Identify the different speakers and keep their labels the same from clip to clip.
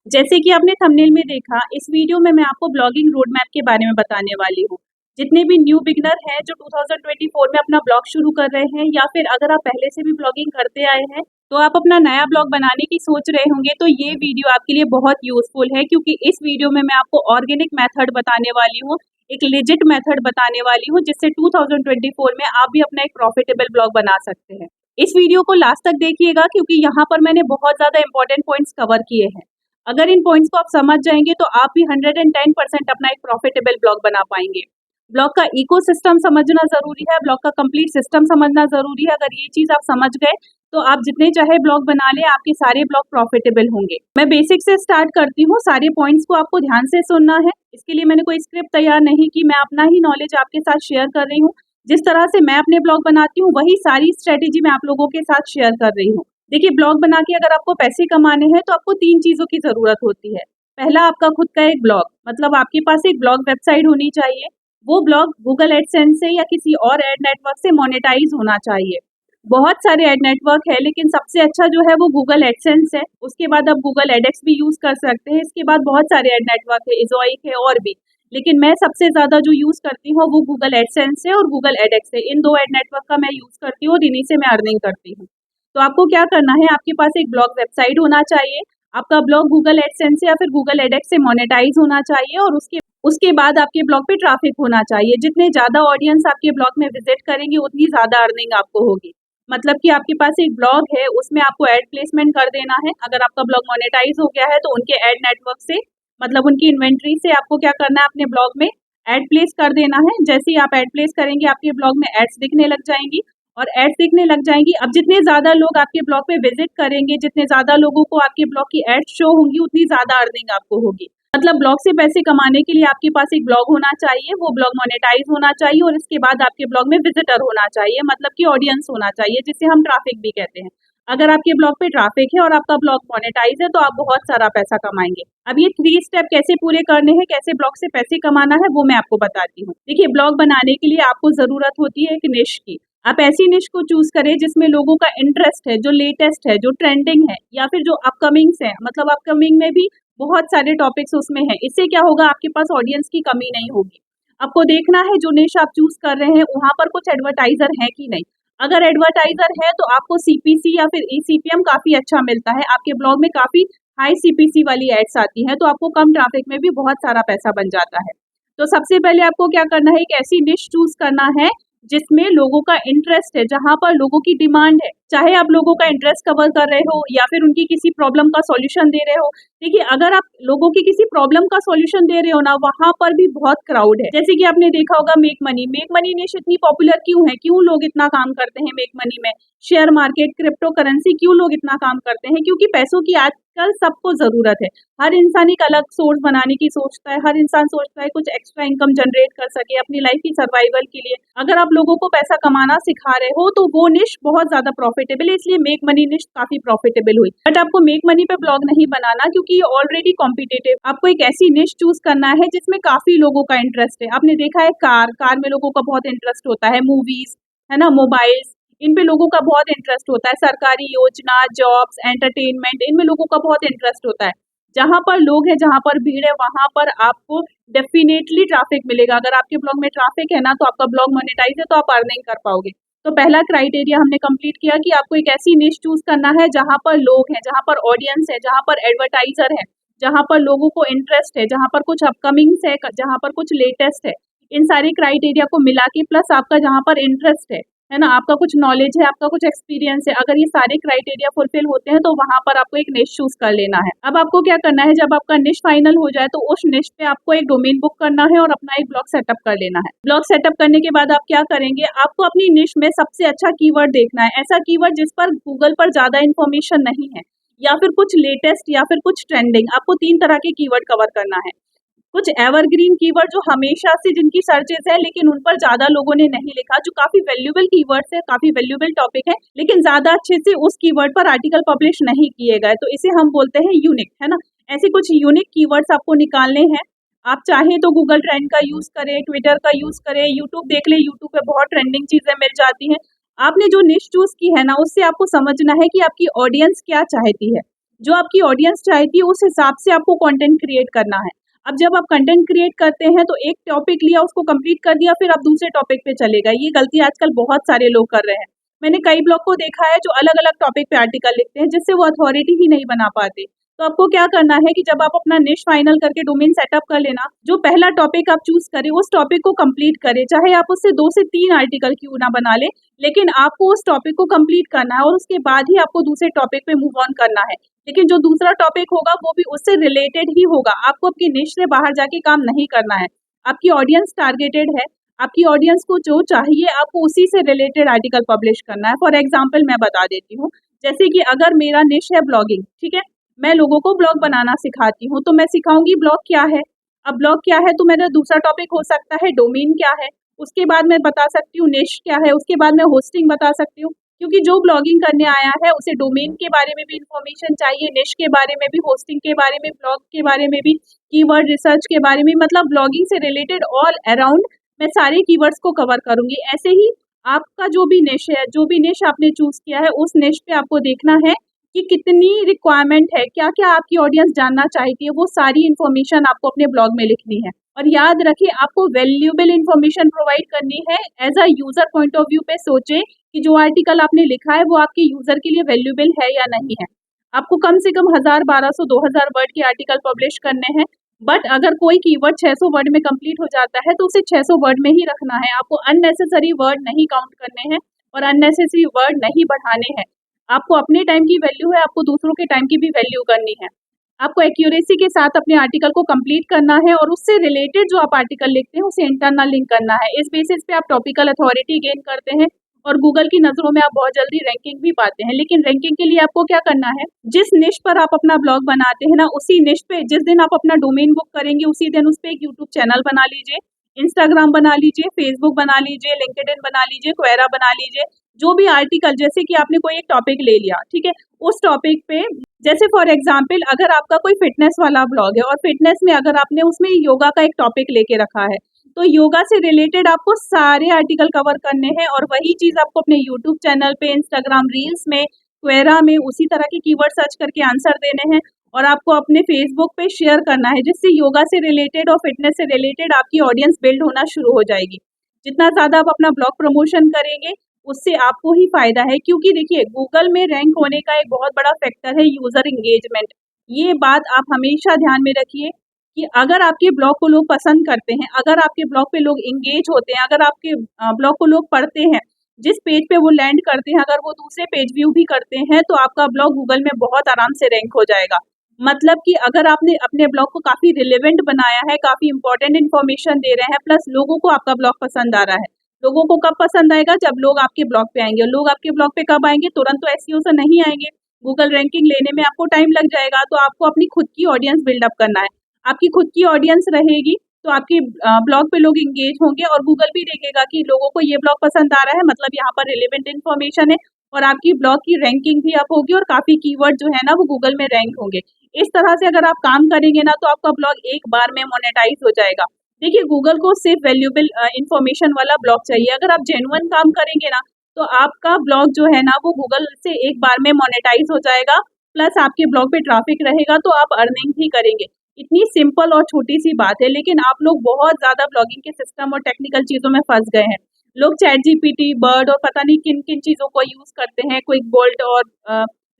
Speaker 1: जैसे कि आपने थंबनेल में देखा, इस वीडियो में मैं आपको ब्लॉगिंग रोड मैप के बारे में बताने वाली हूँ। जितने भी न्यू बिगिनर हैं जो 2024 में अपना ब्लॉग शुरू कर रहे हैं या फिर अगर आप पहले से भी ब्लॉगिंग करते आए हैं, तो आप अपना नया ब्लॉग बनाने की सोच रहे होंगे, तो ये वीडियो आपके लिए बहुत यूज़फुल है क्योंकि इस वीडियो में मैं आपको ऑर्गेनिक मेथड बताने वाली हूँ, एक लेजिट मेथड बताने वाली हूँ जिससे 2024 में आप भी अपना एक प्रॉफिटेबल ब्लॉग बना सकते हैं। इस वीडियो को लास्ट तक देखिएगा क्योंकि यहाँ पर मैंने बहुत ज़्यादा इंपॉर्टेंट पॉइंट्स कवर किए हैं। अगर इन पॉइंट्स को आप समझ जाएंगे तो आप भी 110% अपना एक प्रॉफिटेबल ब्लॉग बना पाएंगे। ब्लॉग का इकोसिस्टम समझना जरूरी है, ब्लॉग का कंप्लीट सिस्टम समझना जरूरी है। अगर ये चीज आप समझ गए तो आप जितने चाहे ब्लॉग बना ले, आपके सारे ब्लॉग प्रॉफिटेबल होंगे। मैं बेसिक से स्टार्ट करती हूँ, सारे पॉइंट्स को आपको ध्यान से सुनना है। इसके लिए मैंने कोई स्क्रिप्ट तैयार नहीं की, मैं अपना ही नॉलेज आपके साथ शेयर कर रही हूँ। जिस तरह से मैं अपने ब्लॉग बनाती हूँ वही सारी स्ट्रेटेजी मैं आप लोगों के साथ शेयर कर रही हूँ। देखिए, ब्लॉग बना के अगर आपको पैसे कमाने हैं तो आपको 3 चीज़ों की ज़रूरत होती है। पहला, आपका खुद का एक ब्लॉग, मतलब आपके पास एक ब्लॉग वेबसाइट होनी चाहिए। वो ब्लॉग गूगल एडसेंस से या किसी और एड नेटवर्क से मोनेटाइज़ होना चाहिए। बहुत सारे एड नेटवर्क है लेकिन सबसे अच्छा जो है वो गूगल एडसेंस है। उसके बाद आप गूगल एडएक्स भी यूज़ कर सकते हैं। इसके बाद बहुत सारे एड नेटवर्क है, इज़ोइक है और भी। लेकिन मैं सबसे ज़्यादा जो यूज़ करती हूँ वो गूगल एडसेंस है और गूगल एडएक्स है। इन 2 एड नेटवर्क का मैं यूज़ करती हूँ और इन्हीं से मैं अर्निंग करती हूँ। तो आपको क्या करना है, आपके पास एक ब्लॉग वेबसाइट होना चाहिए, आपका ब्लॉग गूगल एडसेंस या फिर गूगल एडएक्स से मोनेटाइज होना चाहिए और उसके उसके बाद आपके ब्लॉग पे ट्रैफिक होना चाहिए। जितने ज़्यादा ऑडियंस आपके ब्लॉग में विजिट करेंगे उतनी ज़्यादा अर्निंग आपको होगी। मतलब कि आपके पास एक ब्लॉग है, उसमें आपको एड प्लेसमेंट कर देना है। अगर आपका ब्लॉग मोनेटाइज हो गया है तो उनके एड नेटवर्क से, मतलब उनकी इन्वेंट्री से आपको क्या करना है, अपने ब्लॉग में एड प्लेस कर देना है। जैसे ही आप एड प्लेस करेंगे आपके ब्लॉग में एड्स दिखने लग जाएंगी और एड्स दिखने लग जाएंगी। अब जितने ज़्यादा लोग आपके ब्लॉग पे विजिट करेंगे, जितने ज़्यादा लोगों को आपके ब्लॉग की एड्स शो होंगी, उतनी ज़्यादा अर्निंग आपको होगी। मतलब ब्लॉग से पैसे कमाने के लिए आपके पास एक ब्लॉग होना चाहिए, वो ब्लॉग मोनेटाइज होना चाहिए और इसके बाद आपके ब्लॉग में विजिटर होना चाहिए, मतलब कि ऑडियंस होना चाहिए, जिसे हम ट्रैफिक भी कहते हैं। अगर आपके ब्लॉग पे ट्रैफिक है और आपका ब्लॉग मोनेटाइज है तो आप बहुत सारा पैसा कमाएंगे। अब ये 3 स्टेप कैसे पूरे करने हैं, कैसे ब्लॉग से पैसे कमाना है, वो मैं आपको बताती हूँ। देखिए, ब्लॉग बनाने के लिए आपको जरूरत होती है एक निश की। आप ऐसी निश को चूज करें जिसमें लोगों का इंटरेस्ट है, जो लेटेस्ट है, जो ट्रेंडिंग है या फिर जो अपकमिंग्स है। मतलब अपकमिंग में भी बहुत सारे टॉपिक्स उसमें हैं। इससे क्या होगा, आपके पास ऑडियंस की कमी नहीं होगी। आपको देखना है जो निश आप चूज कर रहे हैं वहां पर कुछ एडवर्टाइजर है कि नहीं। अगर एडवर्टाइजर है तो आपको सीपीसी या फिर ईसीपीएम काफी अच्छा मिलता है। आपके ब्लॉग में काफी हाई सीपीसी वाली एड्स आती हैं तो आपको कम ट्रैफिक में भी बहुत सारा पैसा बन जाता है। तो सबसे पहले आपको क्या करना है, एक ऐसी निश चूज करना है जिसमें लोगों का इंटरेस्ट है, जहां पर लोगों की डिमांड है। चाहे आप लोगों का इंटरेस्ट कवर कर रहे हो या फिर उनकी किसी प्रॉब्लम का सॉल्यूशन दे रहे हो। देखिए, अगर आप लोगों की किसी प्रॉब्लम का सॉल्यूशन दे रहे हो ना, वहां पर भी बहुत क्राउड है। जैसे कि आपने देखा होगा मेक मनी निश इतनी पॉपुलर क्यों है, क्यों लोग इतना काम करते हैं मेक मनी में। शेयर मार्केट, क्रिप्टो करेंसी, क्यों लोग इतना काम करते हैं, क्योंकि पैसों की आजकल सबको जरूरत है। हर इंसान एक अलग सोर्स बनाने की सोचता है, हर इंसान सोचता है कुछ एक्स्ट्रा इनकम जनरेट कर सके अपनी लाइफ की सर्वाइवल के लिए। अगर आप लोगों को पैसा कमाना सिखा रहे हो तो वो निश बहुत ज्यादा प्रॉफिटेबल है, इसलिए मेक मनी निश काफी प्रॉफिटेबल हुई। बट आपको मेक मनी पे ब्लॉग नहीं बनाना क्योंकि ये ऑलरेडी कॉम्पिटेटिव। आपको एक ऐसी निश चूज करना है जिसमें काफी लोगों का इंटरेस्ट है। आपने देखा है कार में लोगों का बहुत इंटरेस्ट होता है, मूवीज है ना, मोबाइल्स, इन पे लोगों का बहुत इंटरेस्ट होता है। सरकारी योजना, जॉब्स, एंटरटेनमेंट, इनमें लोगों का बहुत इंटरेस्ट होता है। जहाँ पर लोग हैं, जहाँ पर भीड़ है, वहां पर आपको डेफिनेटली ट्रैफिक मिलेगा। अगर आपके ब्लॉग में ट्रैफिक है ना तो आपका ब्लॉग मोनेटाइज है तो आप अर्निंग कर पाओगे। तो पहला क्राइटेरिया हमने कंप्लीट किया कि आपको एक ऐसी निश चूज करना है जहाँ पर लोग हैं, जहाँ पर ऑडियंस है, जहाँ पर एडवर्टाइजर है, जहाँ पर लोगों को इंटरेस्ट है, जहाँ पर कुछ अपकमिंग्स है, जहाँ पर कुछ लेटेस्ट है। इन सारे क्राइटेरिया को मिला के प्लस आपका जहाँ पर इंटरेस्ट है ना, आपका कुछ नॉलेज है, आपका कुछ एक्सपीरियंस है, अगर ये सारे क्राइटेरिया फुलफिल होते हैं तो वहां पर आपको एक निश चूज कर लेना है। अब आपको क्या करना है, जब आपका निश फाइनल हो जाए तो उस निश पे आपको एक डोमेन बुक करना है और अपना एक ब्लॉग सेटअप कर लेना है। ब्लॉग सेटअप करने के बाद आप क्या करेंगे, आपको अपनी निश में सबसे अच्छा कीवर्ड देखना है, ऐसा कीवर्ड जिस पर गूगल पर ज्यादा इन्फॉर्मेशन नहीं है या फिर कुछ लेटेस्ट या फिर कुछ ट्रेंडिंग। आपको 3 तरह के कीवर्ड कवर करना है। कुछ एवरग्रीन कीवर्ड जो हमेशा से जिनकी सर्चेस है लेकिन उन पर ज्यादा लोगों ने नहीं लिखा, जो काफी वैल्यूएबल कीवर्ड्स है, काफी वैल्यूएबल टॉपिक है, लेकिन ज्यादा अच्छे से उस कीवर्ड पर आर्टिकल पब्लिश नहीं किए गए, तो इसे हम बोलते हैं यूनिक, है ना। ऐसे कुछ यूनिक कीवर्ड्स आपको निकालने हैं। आप चाहे तो गूगल ट्रेंड का यूज करें, ट्विटर का यूज करें, यूट्यूब देख ले, यूट्यूब पे बहुत ट्रेंडिंग चीजें मिल जाती हैं। आपने जो निश चूज की है ना, उससे आपको समझना है कि आपकी ऑडियंस क्या चाहती है। जो आपकी ऑडियंस चाहती है उस हिसाब से आपको कंटेंट क्रिएट करना है। अब जब आप कंटेंट क्रिएट करते हैं तो एक टॉपिक लिया, उसको कंप्लीट कर दिया, फिर आप दूसरे टॉपिक पे चले गए। ये गलती आजकल बहुत सारे लोग कर रहे हैं। मैंने कई ब्लॉग को देखा है जो अलग-अलग टॉपिक पे आर्टिकल लिखते हैं, जिससे वो अथॉरिटी ही नहीं बना पाते। तो आपको क्या करना है कि जब आप अपना निश फाइनल करके डोमेन सेटअप कर लेना, जो पहला टॉपिक आप चूज़ करें, उस टॉपिक को कंप्लीट करें। चाहे आप उससे 2 से 3 आर्टिकल क्यों ना बना लें, लेकिन आपको उस टॉपिक को कंप्लीट करना है और उसके बाद ही आपको दूसरे टॉपिक पे मूव ऑन करना है। लेकिन जो दूसरा टॉपिक होगा वो भी उससे रिलेटेड ही होगा। आपको आपकी निश से बाहर जाके काम नहीं करना है। आपकी ऑडियंस टारगेटेड है, आपकी ऑडियंस को जो चाहिए आपको उसी से रिलेटेड आर्टिकल पब्लिश करना है। फॉर एग्जाम्पल मैं बता देती हूँ, जैसे कि अगर मेरा निश है ब्लॉगिंग, ठीक है? मैं लोगों को ब्लॉग बनाना सिखाती हूँ, तो मैं सिखाऊंगी ब्लॉग क्या है। अब ब्लॉग क्या है तो मेरा दूसरा टॉपिक हो सकता है डोमेन क्या है, उसके बाद मैं बता सकती हूँ निश क्या है, उसके बाद मैं होस्टिंग बता सकती हूँ। क्योंकि जो ब्लॉगिंग करने आया है उसे डोमेन के बारे में भी इंफॉर्मेशन चाहिए, निश के बारे में भी, होस्टिंग के बारे में, ब्लॉग के बारे में भी, कीवर्ड रिसर्च के बारे में, मतलब ब्लॉगिंग से रिलेटेड ऑल अराउंड मैं सारे कीवर्ड्स को कवर करूंगी। ऐसे ही आपका जो भी निश है, जो भी निश आपने चूज किया है, उस निश पे आपको देखना है कि कितनी रिक्वायरमेंट है, क्या क्या आपकी ऑडियंस जानना चाहती है, वो सारी इन्फॉर्मेशन आपको अपने ब्लॉग में लिखनी है। और याद रखिए आपको वैल्यूएबल इन्फॉर्मेशन प्रोवाइड करनी है। As a user point of view पे सोचे कि जो आर्टिकल आपने लिखा है वो आपके यूजर के लिए वैल्यूएबल है या नहीं है। आपको कम से कम 1000, 1200, 2000 वर्ड के आर्टिकल पब्लिश करने हैं। बट अगर कोई कीवर्ड 600 वर्ड में कंप्लीट हो जाता है तो उसे 600 वर्ड में ही रखना है। आपको अननेसेसरी वर्ड नहीं काउंट करने हैं और अननेसेसरी वर्ड नहीं बढ़ाने हैं। आपको अपने टाइम की वैल्यू है, आपको दूसरों के टाइम की भी वैल्यू करनी है। आपको एक्यूरेसी के साथ अपने आर्टिकल को कंप्लीट करना है और उससे रिलेटेड जो आप आर्टिकल लिखते हैं उसे इंटरनल लिंक करना है। इस बेसिस पे आप टॉपिकल अथॉरिटी गेन करते हैं और गूगल की नज़रों में आप बहुत जल्दी रैंकिंग भी पाते हैं। लेकिन रैंकिंग के लिए आपको क्या करना है, जिस निश पर आप अपना ब्लॉग बनाते हैं ना, उसी निश पे जिस दिन आप अपना डोमेन बुक करेंगे उसी दिन उस पे एक यूट्यूब चैनल बना लीजिए, इंस्टाग्राम बना लीजिए, फेसबुक बना लीजिए, लिंक्डइन बना लीजिए, क्वेरा बना लीजिए। जो भी आर्टिकल, जैसे कि आपने कोई एक टॉपिक ले लिया, ठीक है, उस टॉपिक पे, जैसे फॉर एग्जाम्पल अगर आपका कोई फिटनेस वाला ब्लॉग है और फिटनेस में अगर आपने उसमें योगा का एक टॉपिक लेके रखा है, तो योगा से रिलेटेड आपको सारे आर्टिकल कवर करने हैं और वही चीज़ आपको अपने यूट्यूब चैनल पे, इंस्टाग्राम रील्स में, क्वेरा में उसी तरह के कीवर्ड सर्च करके आंसर देने हैं और आपको अपने फेसबुक पे शेयर करना है, जिससे योगा से रिलेटेड और फिटनेस से रिलेटेड आपकी ऑडियंस बिल्ड होना शुरू हो जाएगी। जितना ज़्यादा आप अपना ब्लॉग प्रमोशन करेंगे उससे आपको ही फायदा है, क्योंकि देखिए गूगल में रैंक होने का एक बहुत बड़ा फैक्टर है यूजर एंगेजमेंट। ये बात आप हमेशा ध्यान में रखिए कि अगर आपके ब्लॉग को लोग पसंद करते हैं, अगर आपके ब्लॉग पे लोग एंगेज होते हैं, अगर आपके ब्लॉग को लोग पढ़ते हैं, जिस पेज पे वो लैंड करते हैं, अगर वो दूसरे पेज व्यू भी करते हैं, तो आपका ब्लॉग गूगल में बहुत आराम से रैंक हो जाएगा। मतलब कि अगर आपने अपने ब्लॉग को काफ़ी रिलेवेंट बनाया है, काफ़ी इंपॉर्टेंट इन्फॉर्मेशन दे रहे हैं, प्लस लोगों को आपका ब्लॉग पसंद आ रहा है। लोगों को कब पसंद आएगा? जब लोग आपके ब्लॉग पे आएँगे, और लोग आपके ब्लॉग पे कब आएँगे? तुरंत तो एसईओ से नहीं आएँगे। गूगल रैंकिंग लेने में आपको टाइम लग जाएगा, तो आपको अपनी खुद की ऑडियंस बिल्डअप करना है। आपकी खुद की ऑडियंस रहेगी, तो आपके ब्लॉग पे लोग एंगेज होंगे और गूगल भी देखेगा कि लोगों को ये ब्लॉग पसंद आ रहा है, मतलब यहाँ पर रिलेवेंट इन्फॉर्मेशन है, और आपकी ब्लॉग की रैंकिंग भी अप होगी और काफ़ी कीवर्ड जो है ना वो गूगल में रैंक होंगे। इस तरह से अगर आप काम करेंगे ना तो आपका ब्लॉग एक बार में मोनेटाइज हो जाएगा। देखिए गूगल को सिर्फ वैल्यूएबल इन्फॉर्मेशन वाला ब्लॉग चाहिए। अगर आप जेन्युइन काम करेंगे ना तो आपका ब्लॉग जो है ना वो गूगल से एक बार में मोनेटाइज हो जाएगा, प्लस आपके ब्लॉग पे ट्रैफिक रहेगा तो आप अर्निंग भी करेंगे। इतनी सिंपल और छोटी सी बात है, लेकिन आप लोग बहुत ज़्यादा ब्लॉगिंग के सिस्टम और टेक्निकल चीज़ों में फंस गए हैं। लोग चैट जीपीटी, बर्ड और पता नहीं किन किन चीज़ों को यूज़ करते हैं, क्विक बोल्ट और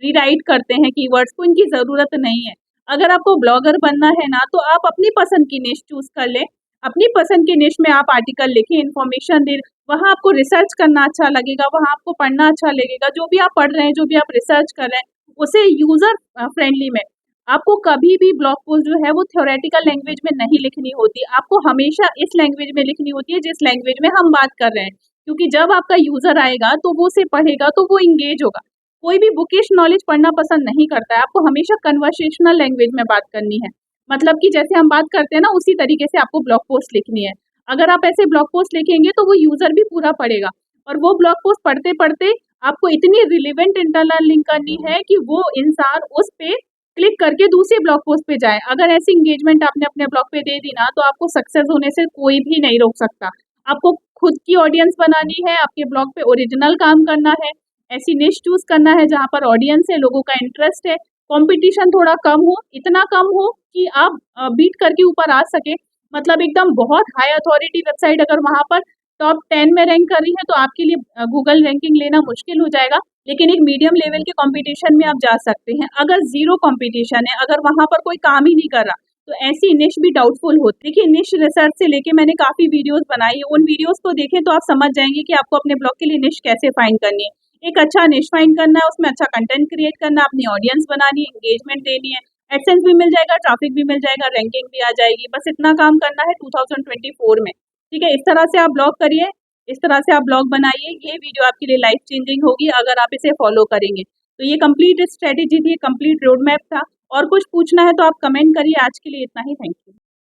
Speaker 1: रीराइट करते हैं कीवर्ड्स को, इनकी ज़रूरत नहीं है। अगर आपको ब्लॉगर बनना है ना तो आप अपनी पसंद की निश चूज़ कर लें। अपनी पसंद की निश में आप आर्टिकल लिखें, इन्फॉर्मेशन दें, वहाँ आपको रिसर्च करना अच्छा लगेगा, वहाँ आपको पढ़ना अच्छा लगेगा। जो भी आप पढ़ रहे हैं, जो भी आप रिसर्च कर रहे हैं, उसे यूज़र फ्रेंडली में। आपको कभी भी ब्लॉग पोस्ट जो है वो थ्योरेटिकल लैंग्वेज में नहीं लिखनी होती, आपको हमेशा इस लैंग्वेज में लिखनी होती है जिस लैंग्वेज में हम बात कर रहे हैं। क्योंकि जब आपका यूज़र आएगा तो वो उसे पढ़ेगा तो वो इंगेज होगा। कोई भी बुकिश नॉलेज पढ़ना पसंद नहीं करता है, आपको हमेशा कन्वर्सेशनल लैंग्वेज में बात करनी है। मतलब कि जैसे हम बात करते हैं ना उसी तरीके से आपको ब्लॉग पोस्ट लिखनी है। अगर आप ऐसे ब्लॉग पोस्ट लिखेंगे तो वो यूज़र भी पूरा पढ़ेगा, और वो ब्लॉग पोस्ट पढ़ते-पढ़ते आपको इतनी रिलेवेंट इंटरनल लिंक करनी है कि वो इंसान उस पे क्लिक करके दूसरे ब्लॉग पोस्ट पे जाए। अगर ऐसी एंगेजमेंट आपने अपने ब्लॉग पे दे दी ना तो आपको सक्सेस होने से कोई भी नहीं रोक सकता। आपको खुद की ऑडियंस बनानी है, आपके ब्लॉग पे ओरिजिनल काम करना है, ऐसी निश चूज़ करना है जहाँ पर ऑडियंस है, लोगों का इंटरेस्ट है, कंपटीशन थोड़ा कम हो, इतना कम हो कि आप बीट करके ऊपर आ सके। मतलब एकदम बहुत हाई अथॉरिटी वेबसाइट अगर वहाँ पर टॉप 10 में रैंक कर रही है तो आपके लिए गूगल रैंकिंग लेना मुश्किल हो जाएगा। लेकिन एक मीडियम लेवल के कंपटीशन में आप जा सकते हैं। अगर ज़ीरो कंपटीशन है, अगर वहाँ पर कोई काम ही नहीं कर रहा, तो ऐसी निश भी डाउटफुल होती है। देखिए, निश रिसर्च से लेके मैंने काफ़ी वीडियोस बनाई है, उन वीडियोस को देखें तो आप समझ जाएंगे कि आपको अपने ब्लॉग के लिए निश कैसे फाइंड करनी है। एक अच्छा निश फाइंड करना है, उसमें अच्छा कंटेंट क्रिएट करना है, अपनी ऑडियंस बनानी है, एंगेजमेंट देनी है, एडसेंस भी मिल जाएगा, ट्रैफिक भी मिल जाएगा, रैंकिंग भी आ जाएगी। बस इतना काम करना है 2024 में। ठीक है, इस तरह से आप ब्लॉग करिए, इस तरह से आप ब्लॉग बनाइए। ये वीडियो आपके लिए लाइफ चेंजिंग होगी अगर आप इसे फॉलो करेंगे। तो ये कंप्लीट स्ट्रेटेजी थी, कंप्लीट रोड मैप था। और कुछ पूछना है तो आप कमेंट करिए। आज के लिए इतना ही। Thank you.